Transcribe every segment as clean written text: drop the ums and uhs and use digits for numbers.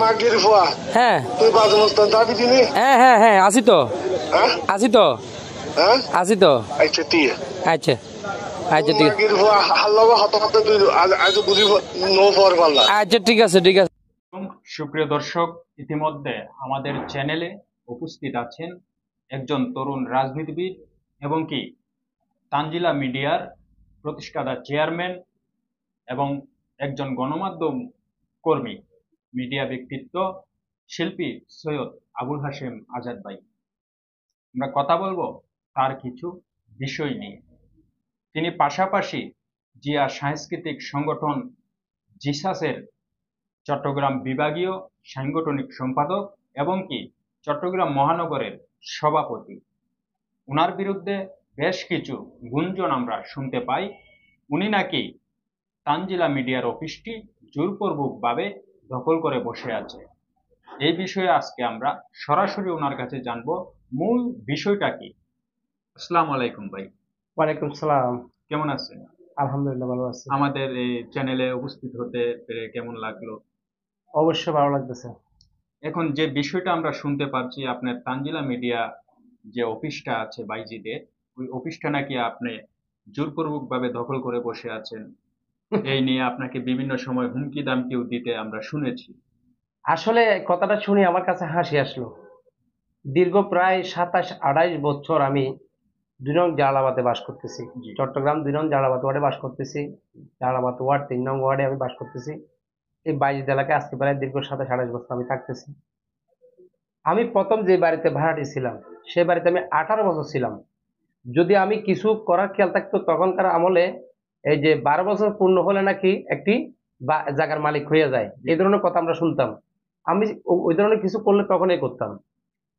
মাগের ফুয়া হ্যাঁ তুই বাজে মস্তান যাবি দিনে হ্যাঁ হ্যাঁ হ্যাঁ আসি তো হ্যাঁ আসি তো হ্যাঁ আসি তো আচ্ছা তুই আচ্ছা আচ্ছা ঠিক আছে মাগের ফুয়া হাল্লাবা হত হত তুই আজ বুঝি নো পর পাল্লা আচ্ছা ঠিক আছে ঠিক আছে। সুপ্রিয় দর্শক, ইতিমধ্যে আমাদের চ্যানেলে উপস্থিত আছেন একজন তরুণ রাজনীতিবিদ এবং কি তানজিলা মিডিয়ার প্রতিষ্ঠাতা চেয়ারম্যান এবং একজন গণমাধ্যম কর্মী, মিডিয়া ব্যক্তিত্ব, শিল্পী সৈয়দ আবুল হাশেম আজাদ ভাই। আমরা কথা বলবো তার কিছু বিষয় নিয়ে। তিনি পাশাপাশি জিয়া সাংস্কৃতিক সংগঠন জিসাসের চট্টগ্রাম বিভাগীয় সাংগঠনিক সম্পাদক এবং কি চট্টগ্রাম মহানগরের সভাপতি। ওনার বিরুদ্ধে বেশ কিছু গুঞ্জন আমরা শুনতে পাই। উনি নাকি তানজিলা মিডিয়ার অফিসটি জোরপূর্বকভাবে দখল করে বসে আছে। এই বিষয়ে আজকে আমরা সরাসরি ওনার কাছে জানবো মূল বিষয়টা কি। আসসালামু আলাইকুম ভাই। ওয়ালাইকুম সালাম। কেমন আছেন? আলহামদুলিল্লাহ ভালো আছি। আমাদের এই চ্যানেলে উপস্থিত হতে পেরে কেমন লাগলো? অবশ্যই ভালো লাগতেছে। এখন যে বিষয়টা আমরা শুনতে পাচ্ছি, আপনার তানজিলা মিডিয়া যে অফিসটা আছে বাইজিদের, ওই অফিসটা নাকি আপনি জোরপূর্বকভাবে দখল করে বসে আছেন। এই নিয়ে আপনাকে বিভিন্ন সময় হুমকি দামকিও দিতে আমরা শুনেছি। আসলে কথাটা শুনে আমার কাছে হাসি আসলো। দীর্ঘ প্রায় 27-28 বছর আমি 2 নং জালালাবাদে বাস করতেছি। জি। চট্টগ্রাম 2 নং জালালাবাদ ওয়ার্ডে বাস করতেছি। জালালাবাদ ওয়ার্ড 3 নং ওয়ার্ডে আমি বাস করতেছি। এই 22 এলাকায় আজকে প্রায় দীর্ঘ 27-28 বছর আমি থাকতেছি। আমি প্রথম যে বাড়িতে ভাড়াটি ছিলাম সে বাড়িতে আমি 18 বছর ছিলাম। যদি আমি কিছু করার খেয়াল থাকতো তখনকার আমলে এই যে 12 বছর পূর্ণ হলে নাকি একটি জায়গার মালিক হয়ে যায়, এই ধরনের কথা আমরা শুনতাম। আমি ওই ধরনের কিছু করলে তখনই করতাম।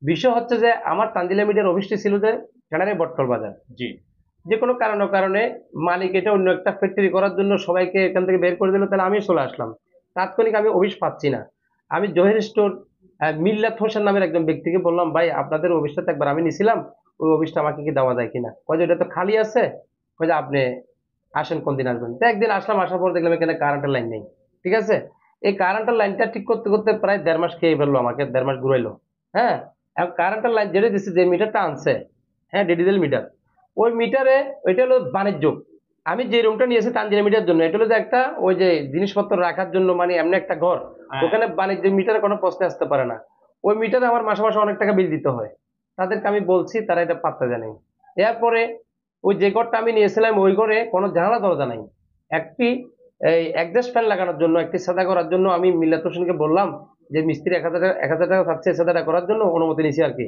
বিষয় হচ্ছে যে আমার তানজিলা মিডিয়ার অফিসটি ছিল যে সেখানে বটতল বাজার। জি। যে কোনো কারণে মালিক এটা অন্য একটা ফ্যাক্টরি করার জন্য সবাইকে এখান থেকে বের করে দিল, তাহলে আমি চলে আসলাম। তাৎক্ষণিক আমি অফিস পাচ্ছি না। আমি জহির স্টোর মিল্লাত হোসেন নামের একজন ব্যক্তিকে বললাম, ভাই আপনাদের অফিসটা একবার আমি নিছিলাম, ওই অফিসটা আমাকে কি দেওয়া যায় কিনা। কয় যে এটা তো খালি আছে, কয় যে আপনি আসেন কোন দিন আসবেন। তো একদিন আসলাম, আসার পর দেখলাম এখানে কারেন্টের লাইন নেই। ঠিক আছে, এই কারেন্টের লাইনটা ঠিক করতে করতে প্রায় 1.5 মাস খেয়ে ফেললো, আমাকে 1.5 মাস ঘুরাইলো। হ্যাঁ, এখন কারেন্টের লাইন যেটা দিচ্ছে, যে মিটারটা আনছে, হ্যাঁ ডিজিটাল মিটার, ওই মিটারে ওইটা হলো বাণিজ্য। আমি যে রুমটা নিয়েছি তানজিলা মিটার জন্য, এটা হলো যে একটা ওই যে জিনিসপত্র রাখার জন্য, মানে এমনি একটা ঘর, ওখানে বাণিজ্য মিটারে কোনো প্রশ্ন আসতে পারে না। ওই মিটারে আমার মাসে মাসে অনেক টাকা বিল দিতে হয়। তাদেরকে আমি বলছি, তারা এটা পাত্তা জানে। এরপরে ওই যে ঘরটা আমি নিয়েছিলাম ওই ঘরে কোনো জানালা দরজা নাই। একটি এই একজাস্ট ফ্যান লাগানোর জন্য, একটি সাদা করার জন্য আমি মিল্লাত হোসেনকে বললাম যে মিস্ত্রি 1000 টাকা চাচ্ছে সাদাটা করার জন্য, অনুমতি নিছি আর কি।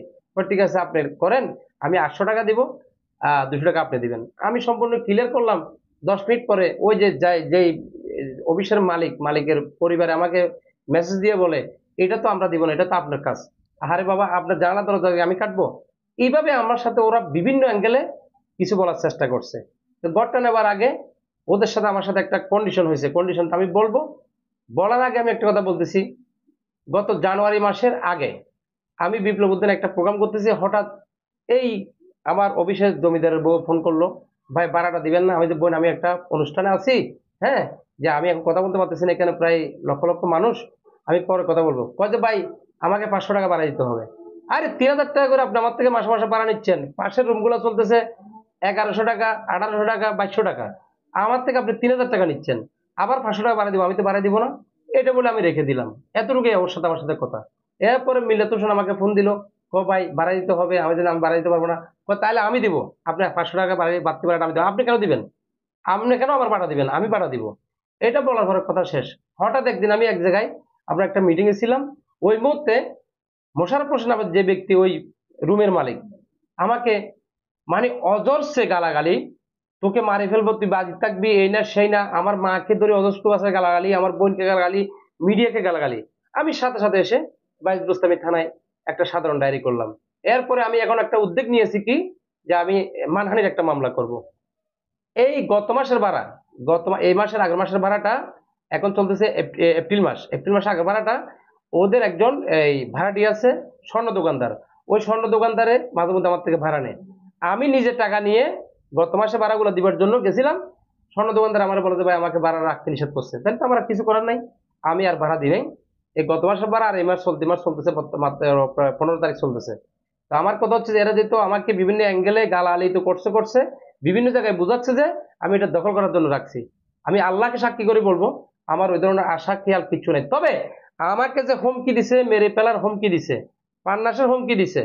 ঠিক আছে আপনি করেন, আমি 800 টাকা দিব, 200 টাকা আপনি দিবেন। আমি সম্পূর্ণ ক্লিয়ার করলাম। 10 মিনিট পরে ওই যে যেই অফিসের মালিকের পরিবারে আমাকে মেসেজ দিয়ে বলে, এটা তো আমরা দিব না, এটা তো আপনার কাজ। আরে বাবা, আপনার জানালা দরজা আমি কাটবো? এইভাবে আমার সাথে ওরা বিভিন্ন অ্যাঙ্গেলে কিছু বলার চেষ্টা করছে। তো ঘরটা নেবার আগে ওদের সাথে আমার সাথে একটা কন্ডিশন হয়েছে, কন্ডিশনটা আমি বলবো। বলার আগে আমি একটা কথা বলতেছি। গত জানুয়ারি মাসের আগে আমি বিপ্লব উদ্যানে একটা প্রোগ্রাম করতেছি, হঠাৎ এই আমার অফিসের জমিদারের বউ ফোন করলো, ভাই ভাড়াটা দিবেন না? আমি যে বোন, আমি একটা অনুষ্ঠানে আছি, হ্যাঁ, যে আমি এখন কথা বলতে পারতেছি না, এখানে প্রায় লক্ষ লক্ষ মানুষ, আমি পরে কথা বলবো। কয় যে ভাই আমাকে 500 টাকা ভাড়া দিতে হবে। আরে 3000 টাকা করে আপনি আমার থেকে মাসে মাসে ভাড়া নিচ্ছেন, পাশের রুমগুলো চলতেছে 1100 টাকা, 1800 টাকা, 2200 টাকা, আমার থেকে আপনি 3000 টাকা নিচ্ছেন, আবার 500 টাকা ভাড়া দিব, আমি তো ভাড়া দিব না। এটা বলে আমি রেখে দিলাম। এতটুকুই ওর সাথে আমার সাথে কথা। এরপরে মিল্লাত হোসেন আমাকে ফোন দিল, কো ভাই ভাড়া দিতে হবে। আমি যদি আমি ভাড়া দিতে পারবো না। তাহলে আমি দিব, আপনি 500 টাকা বাড়তি ভাড়াটা আমি দেবো। আপনি কেন দিবেন? আপনি কেন আমার ভাড়া দিবেন? আমি ভাড়া দিব। এটা বলার পরে কথা শেষ। হঠাৎ একদিন আমি এক জায়গায়, আমরা একটা মিটিং এ ছিলাম, ওই মুহূর্তে মোশাররফ হোসেন নামের যে ব্যক্তি, ওই রুমের মালিক, আমাকে মানে অজস্রে গালাগালি, তোকে মারি ফেলবো, তুই বাজি থাকবি, এই না সেই না, আমার মাকে ধরে অজস্র ভাষায় গালাগালি, আমার বোনকে গালাগালি, মিডিয়াকে গালাগালি। আমি সাথে সাথে এসে বাইজ গোস্তামি থানায় একটা সাধারণ ডায়েরি করলাম। এরপরে আমি এখন একটা উদ্যোগ নিয়েছি কি, যে আমি মানহানির একটা মামলা করব। এই গত মাসের ভাড়া, এই মাসের আগের মাসের ভাড়াটা, এখন চলতেছে এপ্রিল মাস, এপ্রিল মাসের আগের ভাড়াটা ওদের একজন এই ভাড়াটি আছে স্বর্ণ দোকানদার, ওই স্বর্ণ দোকানদারে মাঝে মধ্যে আমার থেকে ভাড়া নেয়। আমি নিজের টাকা নিয়ে গত মাসে ভাড়াগুলো দিবার জন্য গেছিলাম। স্বর্ণ দোকানদার আমার বলে যে ভাই আমাকে ভাড়া রাখতে নিষেধ করছে, তাহলে তো আমার কিছু করার নাই, আমি আর ভাড়া দিই নাই। এই গত মাসের পর আর এই মাস চলতেছে মাত্র প্রায় 15 তারিখ চলতেছে। তো আমার কথা হচ্ছে যে এরা যেহেতু আমাকে বিভিন্ন অ্যাঙ্গেলে গালাগালি তো করছে বিভিন্ন জায়গায় বোঝাচ্ছে যে আমি এটা দখল করার জন্য রাখছি। আমি আল্লাহকে সাক্ষী করে বলবো আমার ওই ধরনের আশা খেয়াল কিচ্ছু নেই। তবে আমাকে যে হুমকি দিছে, মেরে ফেলার হুমকি দিছে, প্রাণনাশের হুমকি দিছে,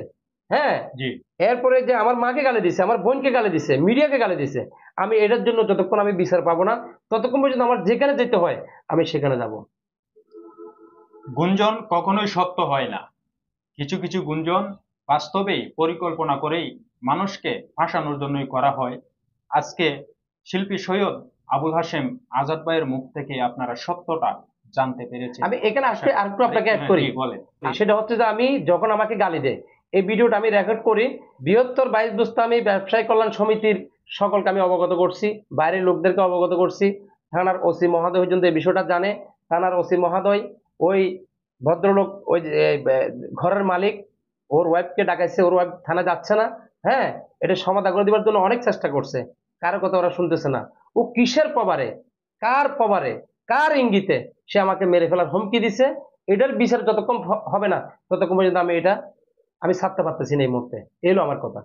হ্যাঁ, জি। এরপরে যে আমার মাকে গালি দিছে, আমার বোনকে গালি দিছে, মিডিয়াকে গালি দিছে, আমি এটার জন্য যতক্ষণ আমি বিচার পাবো না ততক্ষণ পর্যন্ত আমার যেখানে যেতে হয় আমি সেখানে যাব। গুঞ্জন কখনোই সত্য হয় না। কিছু কিছু গুঞ্জন বাস্তবেই পরিকল্পনা করেই মানুষকে ফাঁসানোর জন্যই করা হয়। আজকে শিল্পী সৈয়দ আবুল হাশেম আজাদ ভাইয়ের মুখ থেকে আপনারা সত্যটা জানতে পেরেছেন। আমি এখানে আজকে আরেকটু আপনাকে অ্যাড হ্যাঁ, করি, জি, বলেন। সেটা হচ্ছে যে আমি যখন আমাকে গালি দেয় এই ভিডিওটা আমি রেকর্ড করি, বৃহত্তর 22 বুস্তামি ব্যবসায়ী কল্যাণ সমিতির সকলকে আমি অবগত করছি, বাইরের লোকদেরকে অবগত করছি। থানার ওসি মহোদয় পর্যন্ত এই বিষয়টা জানে। থানার ওসি মহোদয় ওই ভদ্রলোক ওই যে ঘরের মালিক ওর ওয়াইফকে ডাকাইছে, ওর ওয়াইফ থানা যাচ্ছে না, হ্যাঁ, এটা সমাধান করে দেওয়ার জন্য অনেক চেষ্টা করছে, কারো কথা ওরা শুনতেছে না। ও কিসের পাবারে, কার পাবারে, কার ইঙ্গিতে সে আমাকে মেরে ফেলার হুমকি দিছে, এটার বিচার যতক্ষণ হবে না ততক্ষণ পর্যন্ত আমি ছাড়তে পারতেছি না এই মুহূর্তে। এলো আমার কথা।